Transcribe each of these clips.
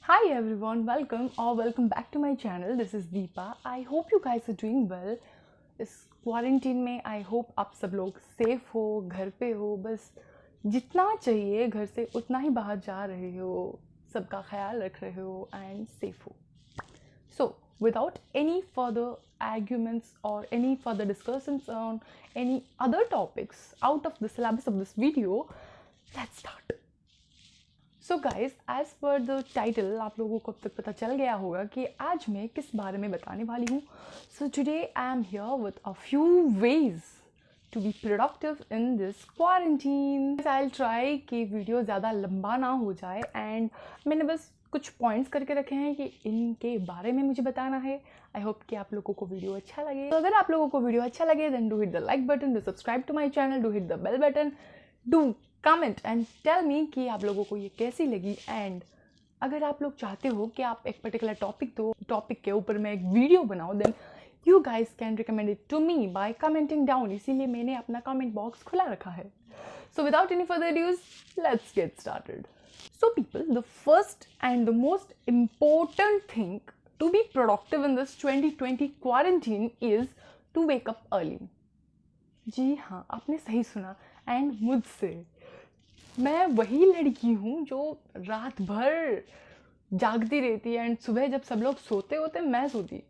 Hi everyone, welcome back to my channel. This is Deepa. I hope you guys are doing well. इस quarantine में I hope आप सब लोग safe हो, घर पे हो, बस जितना चाहिए घर से उतना ही बाहर जा रहे हो, सबका ख्याल रख रहे हो एंड सेफ हो. So, without any further arguments or any further discussions on any other topics out of the syllabus of this video, let's start. So guys, as per the title आप लोगों को अब तक पता चल गया होगा कि आज मैं किस बारे में बताने वाली हूँ. So today I am here with a few ways to be productive in this quarantine. I will try कि वीडियो ज़्यादा लंबा ना हो जाए एंड मैंने बस कुछ पॉइंट्स करके रखे हैं कि इनके बारे में मुझे बताना है. आई होप कि आप लोगों को वीडियो अच्छा लगे. तो अगर आप लोगों को वीडियो अच्छा लगे then do hit the like button, do subscribe to my channel, do hit the bell button, do comment and tell me कि आप लोगों को ये कैसी लगी. एंड अगर आप लोग चाहते हो कि आप एक पर्टिकुलर टॉपिक के ऊपर मैं एक वीडियो बनाऊँ, then you guys can recommend it to me by commenting down. इसीलिए मैंने अपना कमेंट बॉक्स खुला रखा है. So without any further adieu, let's get started. So people, the first and the most important thing to be productive in this 2020 quarantine is to wake up early. जी हाँ, आपने सही सुना. एंड मुझसे, मैं वही लड़की हूँ जो रात भर जागती रहती है एंड सुबह जब सब लोग सोते होते मैं सोती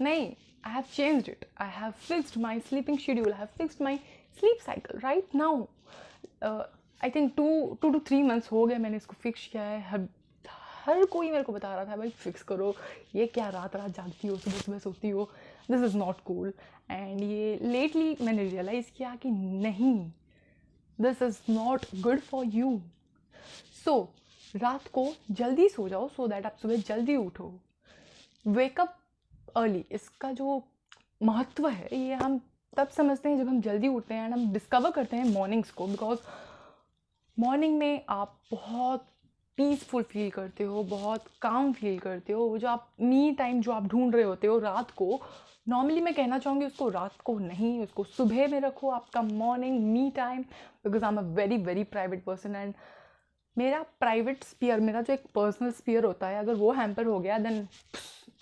नहीं. I have changed it. I have fixed my sleeping schedule. I have fixed my sleep cycle right now. I think 2 to 3 months हो गए मैंने इसको फिक्स किया है. हर कोई मेरे को बता रहा था भाई फिक्स करो, ये क्या रात रात जागती हो, सुबह सुबह सोती हो, this is not cool. And ये लेटली मैंने रियलाइज़ किया कि नहीं, this is not good for you. So रात को जल्दी सो जाओ सो दैट आप सुबह जल्दी उठो. वेकअप अर्ली, इसका जो महत्व है ये हम तब समझते हैं जब हम जल्दी उठते हैं एंड हम डिस्कवर करते हैं मॉर्निंग्स को. बिकॉज मॉर्निंग में आप बहुत पीसफुल फील करते हो, बहुत काम फील करते हो. वो जो आप मी टाइम जो आप ढूंढ रहे होते हो रात को, नॉर्मली मैं कहना चाहूँगी उसको रात को नहीं, उसको सुबह में रखो, आपका morning me time. Because I am a very very private person and मेरा प्राइवेट स्पीयर, मेरा जो एक पर्सनल स्पीयर होता है, अगर वो हैम्पर हो गया देन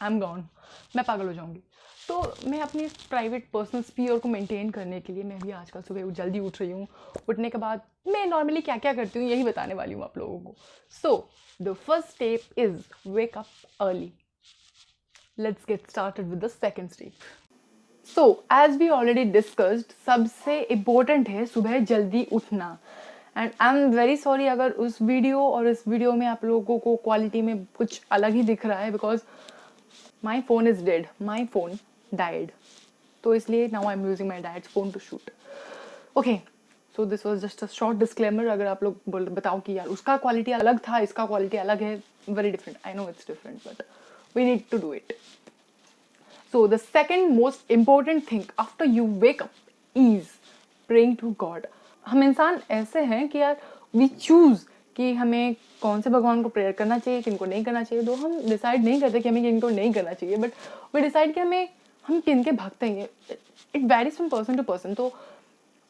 आई एम गॉन, मैं पागल हो जाऊँगी. तो मैं अपनी इस प्राइवेट पर्सनल स्पीयर को मेंटेन करने के लिए मैं भी आजकल सुबह जल्दी उठ रही हूँ. उठने के बाद मैं नॉर्मली क्या क्या करती हूँ यही बताने वाली हूँ आप लोगों को. So the first step is wake up early. Let's get started with the second step. So, as we already discussed, सबसे important है सुबह जल्दी उठना. And I'm very sorry अगर उस वीडियो और इस वीडियो में आप लोगों को क्वालिटी में कुछ अलग ही दिख रहा है, because my phone is dead. My phone died. तो इसलिए now I'm using my dad's phone to shoot. Okay. So this was just a short disclaimer. अगर आप लोग बताओ कि यार उसका क्वालिटी अलग था, इसका क्वालिटी अलग है, very different. I know it's different, but we need to do it. So the second most important thing after you wake up is praying to God. हम इंसान ऐसे हैं कि यार we choose कि हमें कौन से भगवान को प्रेयर करना चाहिए, किनको नहीं करना चाहिए. तो हम डिसाइड नहीं करते कि हमें किनको नहीं करना चाहिए, बट we डिसाइड कि हम किनके भक्त हैं. It varies from person to person. तो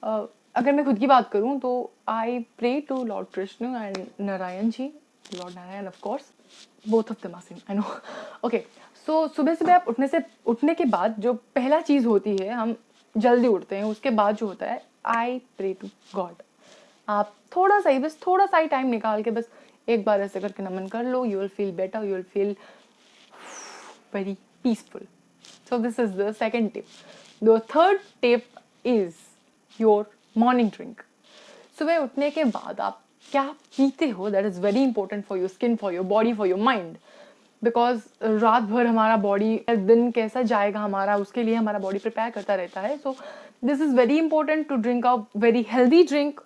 अगर मैं खुद की बात करूँ तो I pray to lord Krishna and Narayan ji. Lord Narayan of course, both of them are same, I know. Okay. So सुबह सुबह आप उठने के बाद जो पहला चीज़ होती है, हम जल्दी उठते हैं, उसके बाद जो होता है आई प्रे टू गॉड. आप थोड़ा सा ही टाइम निकाल के बस एक बार ऐसे करके नमन कर लो. You will feel better, you will feel very peaceful. So this is the second tip. The third tip is your morning drink. सुबह उठने के बाद आप क्या पीते हो, that is very important for your skin, for your body, for your mind. Because रात भर हमारा बॉडी, दिन कैसा जाएगा हमारा, उसके लिए हमारा बॉडी प्रिपेयर करता रहता है. So this is very important to drink a very healthy drink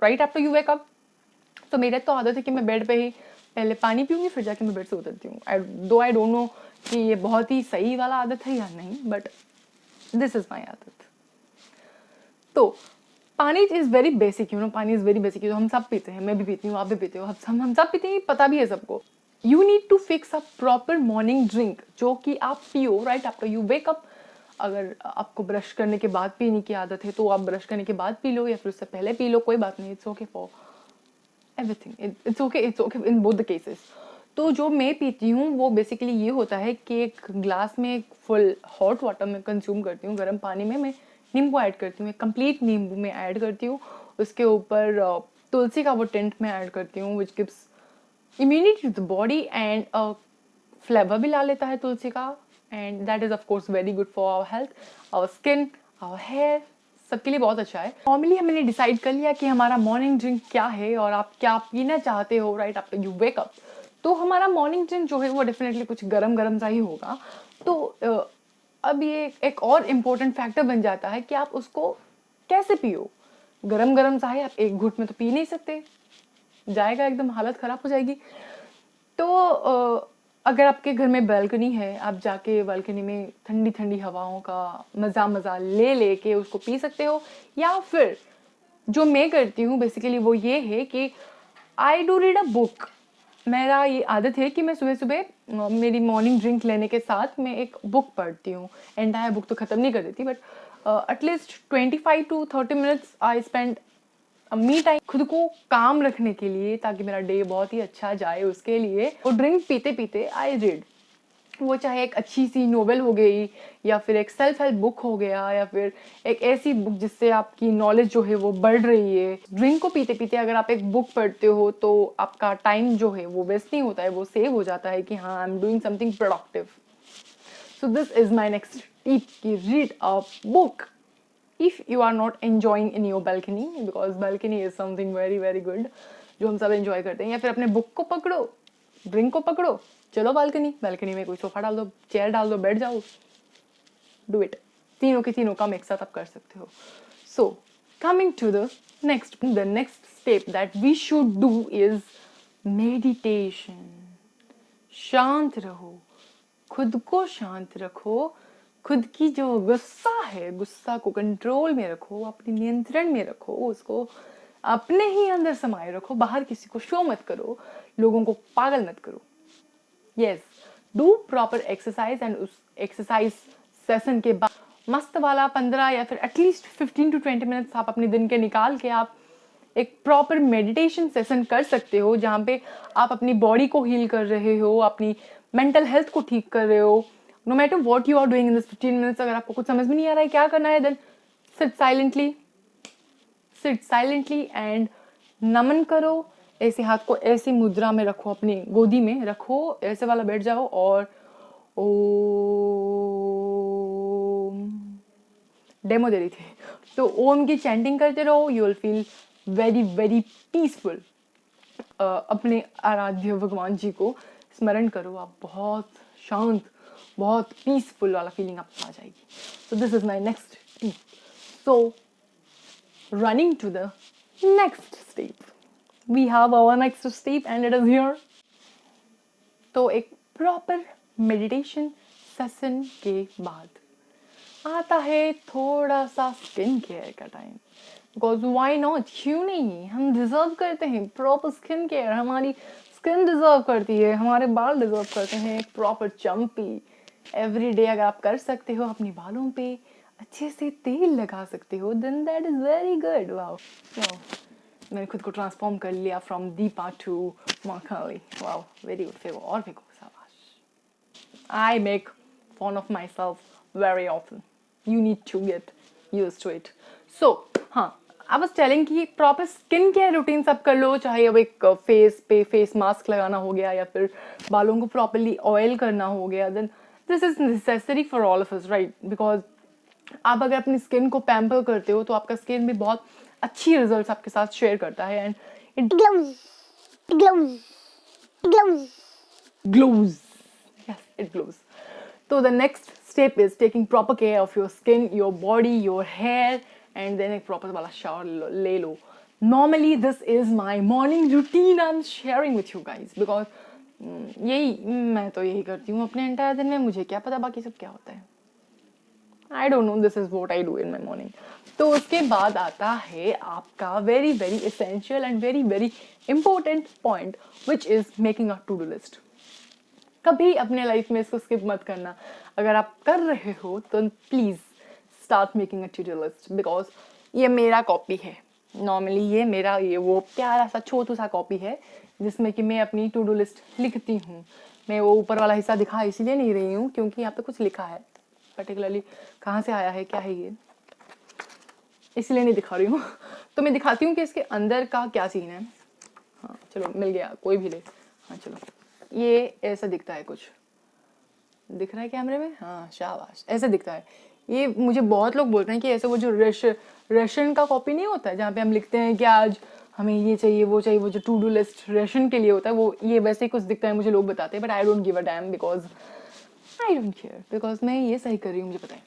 right after you wake up. तो मेरे तो आदत है कि मैं बेड पे ही पहले पानी पीऊँगी, फिर जाके मैं बेड से उतरती हूँ. आई डोंट नो कि ये बहुत ही सही वाला आदत है या नहीं, बट दिस इज़ माई आदत. तो पानी इज़ वेरी बेसिक, पानी इज़ वेरी बेसिक. तो हम सब पीते हैं, मैं भी पीती हूँ, आप भी पीते हो, हम सब पीते हैं, पता भी है सबको. You need to fix a proper morning drink जो कि आप पियो right after you wake up. अगर आपको ब्रश करने के बाद पीने की आदत है तो आप ब्रश करने के बाद पी लो या फिर उससे पहले पी लो, कोई बात नहीं. It's okay for everything. It's okay in both the cases. तो जो मैं पीती हूँ वो बेसिकली ये होता है कि एक ग्लास में एक फुल हॉट वाटर में कंज्यूम करती हूँ, गर्म पानी में मैं नींबू ऐड करती हूँ, एक कंप्लीट नींबू में ऐड करती हूँ, उसके ऊपर तुलसी का वो टिंट में ऐड करती हूँ which gives immunity to the body and flavour भी ला लेता है तुलसी का, and that is of course very good for our health, our skin, our hair, सबके लिए बहुत अच्छा है। नॉर्मली हमने डिसाइड कर लिया कि हमारा मॉर्निंग ड्रिंक क्या है और आप क्या पीना चाहते हो right after you wake up. तो हमारा मॉर्निंग ड्रिंक जो है वो डेफिनेटली कुछ गरम गरम सा ही होगा। तो अब ये एक और इम्पोर्टेंट फैक्टर बन जाता है कि आप उसको कैसे पियो। गरम गरम सा है, आप एक घूंट में तो पी नहीं सकते, जाएगा एकदम, हालत ख़राब हो जाएगी। तो अगर आपके घर में बालकनी है, आप जाके बालकनी में ठंडी ठंडी हवाओं का मज़ा लेके उसको पी सकते हो। या फिर जो मैं करती हूँ बेसिकली वो ये है कि I do read a book. मेरा ये आदत है कि मैं सुबह सुबह मेरी मॉर्निंग ड्रिंक लेने के साथ मैं एक बुक पढ़ती हूँ। एंटायर बुक तो ख़त्म नहीं कर देती, but at least 25 to 30 minutes I spend me time खुद को काम रखने के लिए, ताकि मेरा डे बहुत ही अच्छा जाए उसके लिए। और ड्रिंक पीते पीते आई रीड, वो चाहे एक अच्छी सी नोवेल हो गई या फिर एक सेल्फ हेल्प बुक हो गया या फिर एक ऐसी बुक जिससे आपकी नॉलेज जो है वो बढ़ रही है। ड्रिंक को पीते पीते अगर आप एक बुक पढ़ते हो तो आपका टाइम जो है वो वेस्ट नहीं होता है, वो सेव हो जाता है कि हाँ I am doing something productive. So this is my next tip कि read a book if you are not enjoying in your balcony, because balcony is something very very good जो हम सब enjoy करते हैं। या फिर अपने बुक को पकड़ो, ड्रिंक को पकड़ो, चलो बालकनी में कोई सोफा डाल दो, चेयर डाल दो, बैठ जाओ, डू इट। तीनों के तीनों काम एक साथ आप कर सकते हो। So coming to the next step that we should do is meditation. शांत रहो, खुद को शांत रखो, खुद की जो गुस्सा है, गुस्सा को कंट्रोल में रखो, अपने नियंत्रण में रखो, उसको अपने ही अंदर समाये रखो, बाहर किसी को शो मत करो, लोगों को पागल मत करो। Yes, do proper exercise and उस एक्सरसाइज सेशन के बाद मस्त वाला 15 या फिर एटलीस्ट 15 to 20 मिनट्स आप अपने दिन के निकाल के आप एक प्रॉपर मेडिटेशन सेशन कर सकते हो, जहाँ पे आप अपनी बॉडी को हील कर रहे हो, अपनी मेंटल हेल्थ को ठीक कर रहे हो। No matter what you are doing in this 15 minutes, अगर आपको कुछ समझ में नहीं आ रहा है क्या करना है, देन सिट साइलेंटली एंड नमन करो। ऐसे हाथ को ऐसी मुद्रा में रखो, अपनी गोदी में रखो, ऐसे वाला बैठ जाओ और ओम, डेमो दे रही थी तो ओम की चैंटिंग करते रहो, you will feel very very peaceful. अपने आराध्य भगवान जी को स्मरण करो, आप बहुत शांत, बहुत पीसफुल वाला फीलिंग आपको आ जाएगी। So this is my next tip. So running to the next step, we have our next step and it is here. तो एक प्रॉपर मेडिटेशन सेशन के बाद आता है थोड़ा सा स्किन केयर का टाइम, बिकॉज वाई नॉट, क्यों नहीं, हम डिजर्व करते हैं प्रॉपर स्किन केयर। हमारी स्किन डिजर्व करती है, हमारे बाल डिजर्व करते हैं एक प्रॉपर चम्पी। एवरी डे अगर आप कर सकते हो अपने बालों पे अच्छे से तेल लगा सकते हो, then that is very good. Wow, मैंने खुद को ट्रांसफॉर्म कर लिया from Deepa to Makhali. Wow, very good, फेगो और फेगो, शाबाश। I make fun of myself very often. You need to get used to it. So, हाँ, I was telling कि प्रॉपर स्किन केयर रूटीन सब कर लो, चाहे अब एक फेस पे फेस मास्क लगाना हो गया या फिर बालों को प्रॉपरली ऑयल करना हो गया, then this is necessary for all of us, right? Because आप अगर अपनी स्किन को पैम्पर करते हो तो आपका स्किन भी बहुत अच्छी रिजल्ट्स आपके साथ शेयर करता है and it glows. Yes, it glows. So the next step is taking proper care of your skin, your body, your hair, and then एक proper वाला shower ले लो. Normally this is my morning routine I'm sharing with you guys because मैं तो यही करती हूँ अपने entire दिन में, मुझे क्या पता बाकी सब क्या होता है. I don't know, this is what I do in my morning. तो उसके बाद आता है आपका very very essential and very very important point, which is making a to-do list. कभी अपने लाइफ में इसको स्किप मत करना। अगर आप कर रहे हो तो please start making a to do list, because ये मेरा कॉपी है। नॉर्मली ये मेरा वो प्यारा सा छोटू सा कॉपी है जिसमें कि मैं अपनी टू डू लिस्ट लिखती हूँ। मैं वो ऊपर वाला हिस्सा दिखा इसीलिए नहीं रही हूँ क्योंकि यहाँ पे कुछ लिखा है, पर्टिकुलरली कहाँ से आया है, क्या है ये, इसलिए नहीं दिखा रही हूँ। तो मैं दिखाती हूँ कि इसके अंदर का क्या सीन है। हाँ चलो मिल गया, कोई भी ले। हाँ चलो, ये ऐसा दिखता है, कुछ दिख रहा है कैमरे में? हाँ शाबाश, ऐसे दिखता है। ये मुझे बहुत लोग बोलते हैं कि ऐसे वो जो रेशन का कॉपी नहीं होता है जहाँ पे हम लिखते हैं कि आज हमें ये चाहिए, वो जो टू डू लिस्ट रेशन के लिए होता है, वो ये वैसे ही कुछ दिखता है, मुझे लोग बताते हैं। But I don't give a dam because I don't care, because मैं ये सही कर रही हूँ, मुझे पता है।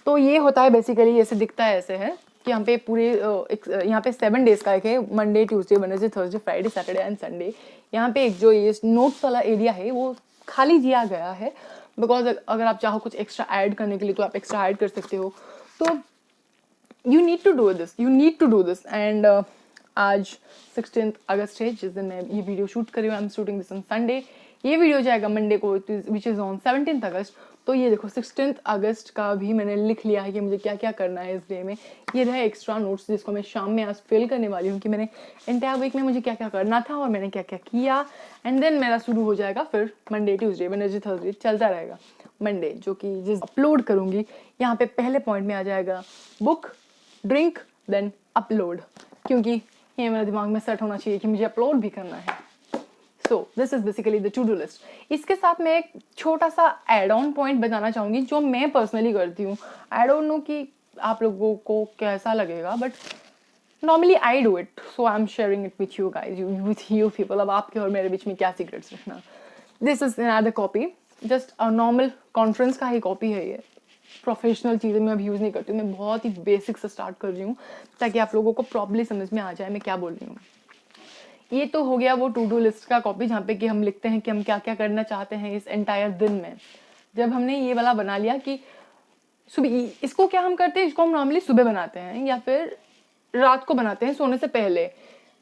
तो ये होता है बेसिकली, ऐसे दिखता है, ऐसे है कि यहाँ पे पूरे यहाँ पे 7 डेज का एक है, Monday Tuesday Wednesday Thursday Friday Saturday and Sunday. यहाँ पे एक जो ये नोट्स वाला एरिया है वो खाली दिया गया है, बिकॉज अगर आप चाहो कुछ एक्स्ट्रा ऐड करने के लिए तो आप एक्स्ट्रा ऐड कर सकते हो। तो you need to do this and आज 16 अगस्त है जिस दिन मैं ये वीडियो शूट कर रही हूँ। I am shooting this on Sunday, ये वीडियो जाएगा मंडे को विच इज़ ऑन 17 अगस्त। तो ये देखो 16 अगस्त का भी मैंने लिख लिया है कि मुझे क्या क्या करना है इस डे में। ये रहा एक्स्ट्रा नोट्स जिसको मैं शाम में आज फिल करने वाली हूँ कि मैंने एंटायर वीक में मुझे क्या क्या करना था और मैंने क्या क्या किया। एंड देन मेरा शुरू हो जाएगा फिर मंडे ट्यूसडे वेडनेसडे थर्सडे चलता रहेगा। मंडे जो कि जिस अपलोड करूँगी, यहाँ पे पहले पॉइंट में आ जाएगा बुक, ड्रिंक, देन अपलोड, क्योंकि ये मेरे दिमाग में सेट होना चाहिए कि मुझे अपलोड भी करना है। So this is basically the two do list. इसके साथ मैं एक छोटा सा एड ऑन पॉइंट बताना चाहूँगी जो मैं पर्सनली करती हूँ। आई डोंट नो कि आप लोगों को कैसा लगेगा, but normally I do it, so I am sharing it with you guys, with you people. अब आपके और मेरे बीच में क्या सीक्रेट्स रखना। This is another copy, just a normal conference का ही कॉपी है ये। प्रोफेशनल चीज़ें मैं अभी यूज़ नहीं करती हूँ, मैं बहुत ही बेसिक से स्टार्ट कर रही हूँ ताकि आप लोगों को प्रॉपर्ली समझ में आ जाए मैं क्या बोल रही हूँ। ये तो हो गया वो टू डू लिस्ट का कॉपी जहाँ पे कि हम लिखते हैं कि हम क्या क्या करना चाहते हैं इस एंटायर दिन में। जब हमने ये वाला बना लिया कि सुबह, इसको क्या हम करते हैं, इसको हम नॉर्मली सुबह बनाते हैं या फिर रात को बनाते हैं सोने से पहले।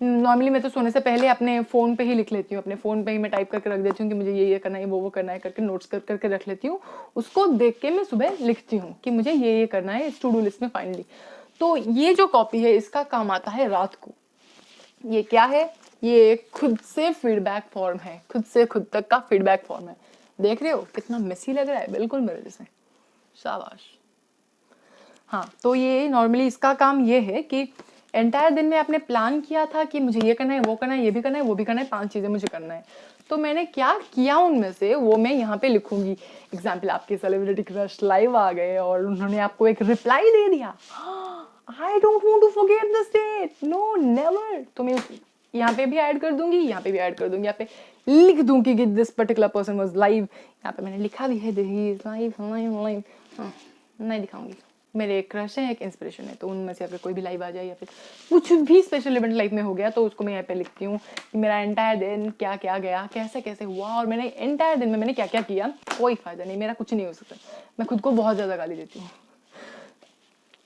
नॉर्मली मैं तो सोने से पहले अपने फ़ोन पे ही लिख लेती हूँ, अपने फ़ोन पे ही मैं टाइप करके रख देती हूँ कि मुझे ये करना है, वो करना है करके नोट्स कर करके रख लेती हूँ। उसको देख के मैं सुबह लिखती हूँ कि मुझे ये करना है इस टू डू लिस्ट में फाइनली। तो ये जो कॉपी है इसका काम आता है रात को। ये क्या है, ये खुद से फीडबैक फॉर्म है, खुद से खुद तक का फीडबैक फॉर्म है। देख रहे हो कितना मेसी लग रहा है, बिल्कुल मेरे जैसे, शाबाश। हाँ, तो ये नॉर्मली इसका काम ये है कि एंटायर दिन में आपने प्लान किया था कि मुझे ये करना है, वो करना है, ये भी करना है, वो भी करना है, 5 चीज़ें मुझे करना है। तो मैंने क्या किया उनमें से वो मैं यहाँ पे लिखूंगी। एग्जाम्पल, आपके सेलिब्रिटी क्रश लाइव आ गए और उन्होंने आपको एक रिप्लाई दे दिया, I don't want to forget this date, no never. तो मैं यहाँ पे भी ऐड कर दूंगी, यहाँ पे भी ऐड कर दूंगी, यहाँ पे लिख दूंगी कि this particular person was live. यहाँ पे मैंने लिखा भी है he is live live live. नहीं दिखाऊंगी, मेरे एक क्रश है, एक इंस्पिरेशन है, तो उनमें से अगर कोई भी लाइव आ जाए या फिर कुछ भी स्पेशल इवेंट लाइफ में हो गया तो उसको मैं यहाँ पे लिखती हूँ कि मेरा एंटायर दिन क्या क्या गया, कैसे कैसे हुआ और मैंने एंटायर दिन में मैंने क्या क्या किया। कोई फायदा नहीं, मेरा कुछ नहीं हो सकता। मैं खुद को बहुत ज़्यादा गाली देती हूँ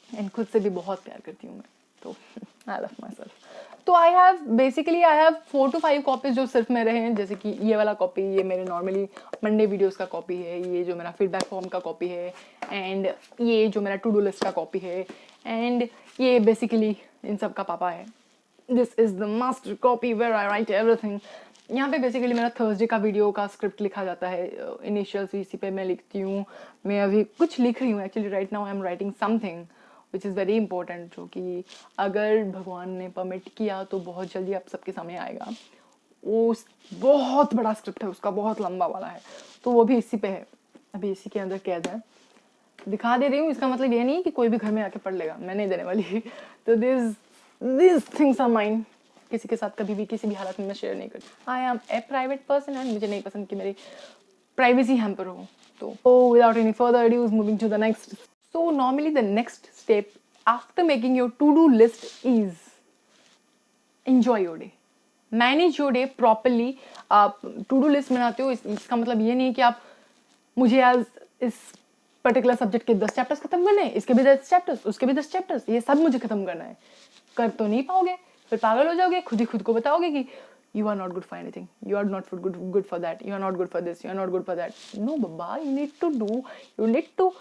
एंड खुद से भी बहुत प्यार करती हूँ मैं, तो आई लव माई सेल्फ। तो आई हैव 4 to 5 कॉपीज जो सिर्फ मेरे हैं, जैसे कि ये वाला कॉपी, ये मेरे नॉर्मली मंडे वीडियोस का कॉपी है, ये जो मेरा फीडबैक फॉर्म का कॉपी है, एंड ये जो मेरा टू डू लिस्ट का कॉपी है, एंड ये बेसिकली इन सब का पापा है। This is the master copy where I write everything. यहाँ पे बेसिकली मेरा थर्सडे का वीडियो का स्क्रिप्ट लिखा जाता है, इनिशियल्स इसी पे मैं लिखती हूँ। मैं अभी कुछ लिख रही हूँ actually, right now I am writing something which is very important, जो कि अगर भगवान ने परमिट किया तो बहुत जल्दी आप सबके सामने आएगा। वो बहुत बड़ा स्क्रिप्ट है उसका, बहुत लंबा वाला है, तो वो भी इसी पे है, अभी इसी के अंदर कैद है। दिखा दे रही हूँ, इसका मतलब ये नहीं कि कोई भी घर में आके पढ़ लेगा, मैं नहीं देने वाली। तो दिस थिंग्स आर माइन, किसी के साथ कभी भी किसी भी हालत में मैं शेयर नहीं करती। I am a private person and मुझे नहीं पसंद कि मेरी प्राइवेसी हैम्पर हो। तो without any further adieu moving to the next. So normally the next step after making your to-do list is enjoy your day, manage your day properly। आप to-do list बनाते हो, इसका मतलब ये नहीं कि आप मुझे आज इस पर्टिकुलर सब्जेक्ट के 10 चैप्टर्स खत्म करने हैं, इसके भी 10 चैप्टर्स, उसके भी 10 चैप्टर्स, ये सब मुझे खत्म करना है। कर तो नहीं पाओगे, फिर पागल हो जाओगे, खुद ही खुद को बताओगे कि you are not good for anything, you are not good for that, you are not good for this, you are not good for that। No baba, you need to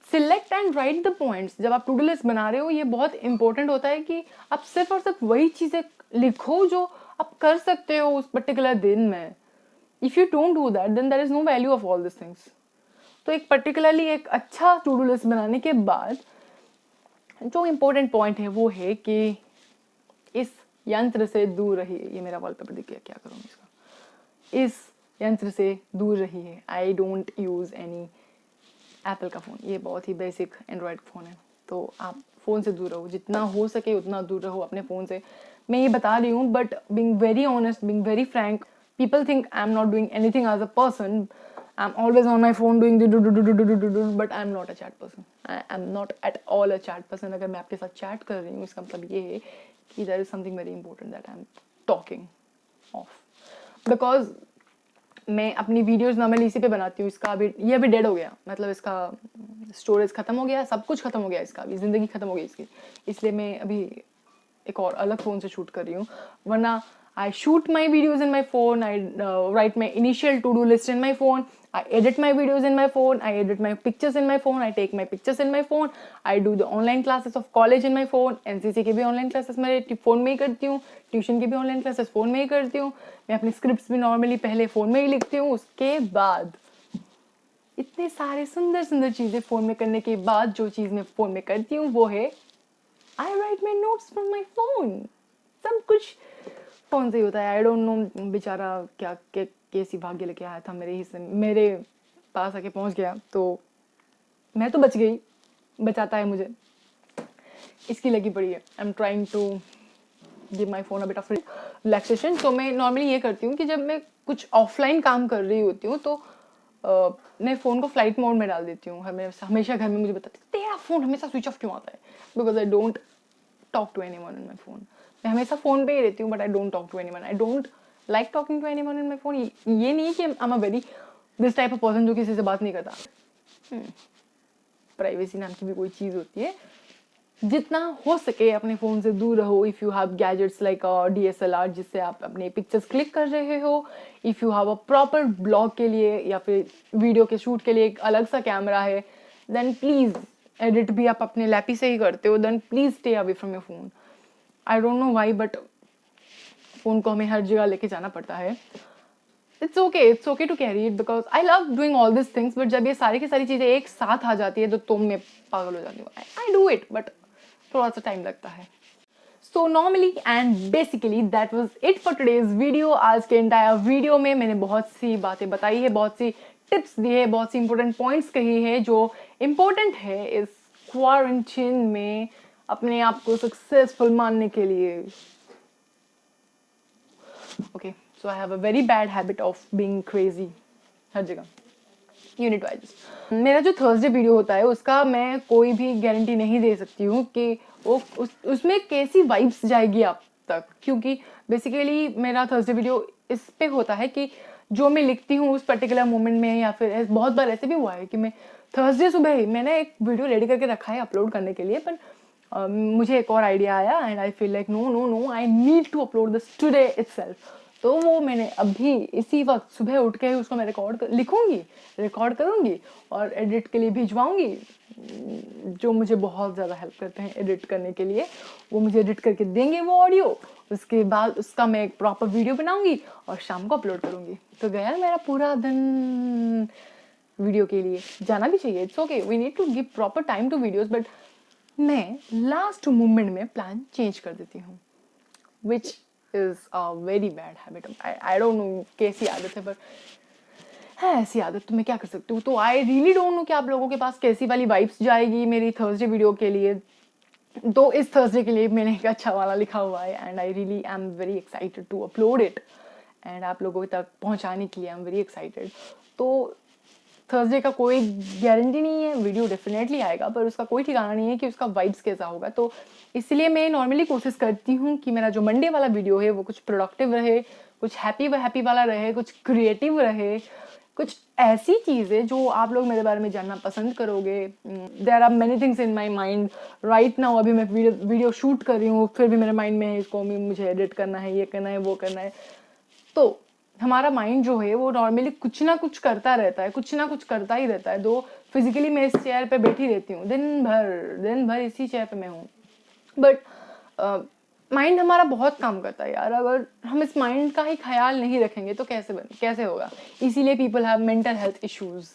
select and right the points. जब आप to do list बना रहे हो, ये बहुत important होता है कि आप सिर्फ और सिर्फ वही चीज़ें लिखो जो आप कर सकते हो उस पर्टिकुलर दिन में. If you don't do that then there is no value of all this things. तो एक पर्टिकुलरली एक अच्छा टू डू लिस्ट बनाने के बाद जो इम्पोर्टेंट पॉइंट है वो है कि इस यंत्र से दूर रहिए. ये मेरा वॉलपेपर दिख गया, क्या करूँ इसका. इस यंत्र से दूर रहिए. I don't use any Apple का फ़ोन. ये बहुत ही बेसिक एंड्रॉयड फ़ोन है. तो आप फ़ोन से दूर रहो, जितना हो सके उतना दूर रहो अपने फ़ोन से. मैं ये बता रही हूँ, but being very honest, being very Frank, people think I'm not doing anything as a person. I'm always on my phone doing but I'm not a chat person. I'm not at all a chat person. अगर मैं आपके साथ chat कर रही हूँ इसका मतलब ये है कि there is something very important that I'm talking of. Because मैं अपनी वीडियोज़ नॉर्मली इसी पे बनाती हूँ. इसका अभी ये अभी डेड हो गया, मतलब इसका स्टोरेज ख़त्म हो गया, सब कुछ ख़त्म हो गया इसका, अभी ज़िंदगी ख़त्म हो गई इसकी. इसलिए मैं अभी एक और अलग फ़ोन से शूट कर रही हूँ. वरना I shoot my videos in my phone, I write my initial to-do list in my phone, I edit my videos in my phone, I edit my pictures in my phone, I take my pictures in my phone, I do the online classes of college in my phone, NCC के भी online classes मेरे phone में ही करती हूँ, tuition के भी online classes phone में ही करती हूँ. मैं अपनी scripts भी normally पहले फ़ोन में ही लिखती हूँ. उसके बाद इतने सारे सुंदर सुंदर चीज़ें फ़ोन में करने के बाद जो चीज़ मैं फ़ोन में करती हूँ वो है I write my notes from my phone. सब कुछ फ़ोन से ही होता है. आई डोंट नो बेचारा क्या कैसी भाग्य लेके आया था मेरे हिस्से, मेरे पास आके पहुंच गया. तो मैं तो बच गई, बचाता है मुझे, इसकी लगी पड़ी है. I am trying to give my phone a bit of relaxation. तो मैं नॉर्मली ये करती हूँ कि जब मैं कुछ ऑफलाइन काम कर रही होती हूँ तो मैं फ़ोन को फ्लाइट मोड में डाल देती हूँ. हमेशा घर में मुझे बताते तेरा फ़ोन हमेशा स्विच ऑफ क्यों आता है. Because I don't talk to anyone in my phone. मैं हमेशा फ़ोन पे ही रहती हूँ, but I don't talk to anyone. I don't like talking to anyone in my phone. ये नहीं कि I am a very this type of person जो किसी से बात नहीं करता. प्राइवेसी नाम की भी कोई चीज़ होती है. जितना हो सके अपने फ़ोन से दूर रहो. If you have gadgets like DSLR जिससे आप अपने पिक्चर्स क्लिक कर रहे हो, if you have a proper blog के लिए या फिर वीडियो के शूट के लिए एक अलग सा कैमरा है, देन प्लीज़ एडिट भी आप अपने लैपी से ही करते हो, then please stay away from your phone. I don't know why, but phone को हमें हर जगह लेके जाना पड़ता है. It's okay to carry it because I love doing all this things. But जब ये सारी की सारी चीज़ें एक साथ आ जाती है तो मैं पागल हो जाती हूँ. आई डू इट, बट थोड़ा सा टाइम लगता है. So normally and basically that was it for today's video. आज के एंटायर वीडियो में मैंने बहुत सी बातें बताई है, बहुत सी टिप्स दी है, बहुत सी इंपॉर्टेंट पॉइंट्स कही है जो इम्पोर्टेंट है इस क्वारंटीन में अपने आप को सक्सेसफुल मानने के लिए. Okay, so I have a very bad habit of being crazy हर जगह. यूनिट वाइज मेरा जो थर्सडे वीडियो होता है उसका मैं कोई भी गारंटी नहीं दे सकती हूँ कि वो उसमें कैसी वाइब्स जाएगी आप तक. क्योंकि बेसिकली मेरा थर्सडे वीडियो इस पे होता है कि जो मैं लिखती हूँ उस पर्टिकुलर मोमेंट में, या फिर बहुत बार ऐसे भी हुआ है कि मैं थर्सडे सुबह ही मैंने एक वीडियो रेडी करके रखा है अपलोड करने के लिए, पर मुझे एक और आइडिया आया and I feel like no I need to upload this today itself. तो वो मैंने अभी इसी वक्त सुबह उठ के उसको मैं रिकॉर्ड करूँगी और एडिट के लिए भिजवाऊँगी. जो मुझे बहुत ज़्यादा हेल्प करते हैं एडिट करने के लिए, वो मुझे एडिट करके देंगे वो ऑडियो. उसके बाद उसका मैं एक प्रॉपर वीडियो बनाऊँगी और शाम को अपलोड करूँगी. तो गया मेरा पूरा दिन वीडियो के लिए. जाना भी चाहिए, it's okay, we need to give proper time to videos. But मैं लास्ट मोमेंट में प्लान चेंज कर देती हूँ, which is a very bad habit. I don't know कैसी आदत है, पर है ऐसी आदत. तो मैं क्या कर सकती हूँ. तो आई रियली डोंट नो कि आप लोगों के पास कैसी वाली वाइब्स जाएगी मेरी थर्सडे वीडियो के लिए. तो इस थर्सडे के लिए मैंने एक अच्छा वाला लिखा हुआ है and I really I am very excited to upload it and आप लोगों तक पहुँचाने के लिए आई एम वेरी एक्साइटेड. तो थर्सडे का कोई गारंटी नहीं है, वीडियो डेफिनेटली आएगा, पर उसका कोई ठिकाना नहीं है कि उसका वाइब्स कैसा होगा. तो इसलिए मैं नॉर्मली कोशिश करती हूँ कि मेरा जो मंडे वाला वीडियो है वो कुछ प्रोडक्टिव रहे, कुछ हैप्पी वाला रहे, कुछ क्रिएटिव रहे, कुछ ऐसी चीज़ें जो आप लोग मेरे बारे में जानना पसंद करोगे. There are many things in my mind right now. अभी मैं वीडियो शूट कर रही हूँ, फिर भी मेरे माइंड में है इसको मुझे एडिट करना है, ये करना है, वो करना है. तो हमारा माइंड जो है वो नॉर्मली कुछ ना कुछ करता रहता ही रहता है. दो फिजिकली मैं इस चेयर पे बैठी रहती हूँ दिन भर इसी चेयर पे मैं हूँ, बट माइंड हमारा बहुत काम करता है यार, अगर हम इस माइंड का ही ख्याल नहीं रखेंगे तो कैसे होगा। इसीलिए people have mental health issues.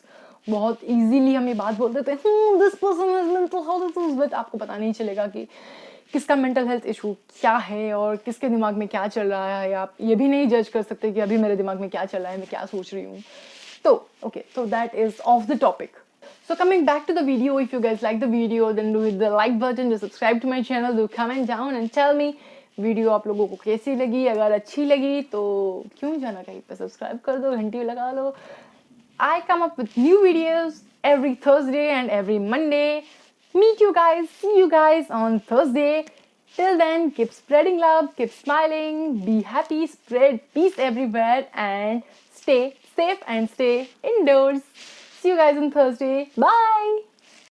बहुत इजीली हम ये बात बोल देते हैं this person has mental health issues, but आपको पता नहीं चलेगा कि किसका मेंटल हेल्थ इशू क्या है और किसके दिमाग में क्या चल रहा है। आप ये भी नहीं जज कर सकते कि अभी मेरे दिमाग में क्या चल रहा है, मैं क्या सोच रही हूँ। तो okay, so that is off the topic. So coming back to the video, if you guys like the video, then do hit the like button, just subscribe to my channel, do comment down and tell me video आप लोगों को कैसी लगी। अगर अच्छी लगी तो क्यों जाना कहीं पे, सब्सक्राइब कर दो, घंटी लगा लो। I come up with new videos every Thursday and every Monday. Meet you guys, see you guys on Thursday. Till then, keep spreading love, keep smiling, be happy, spread peace everywhere, and stay safe and stay indoors. See you guys on Thursday. Bye.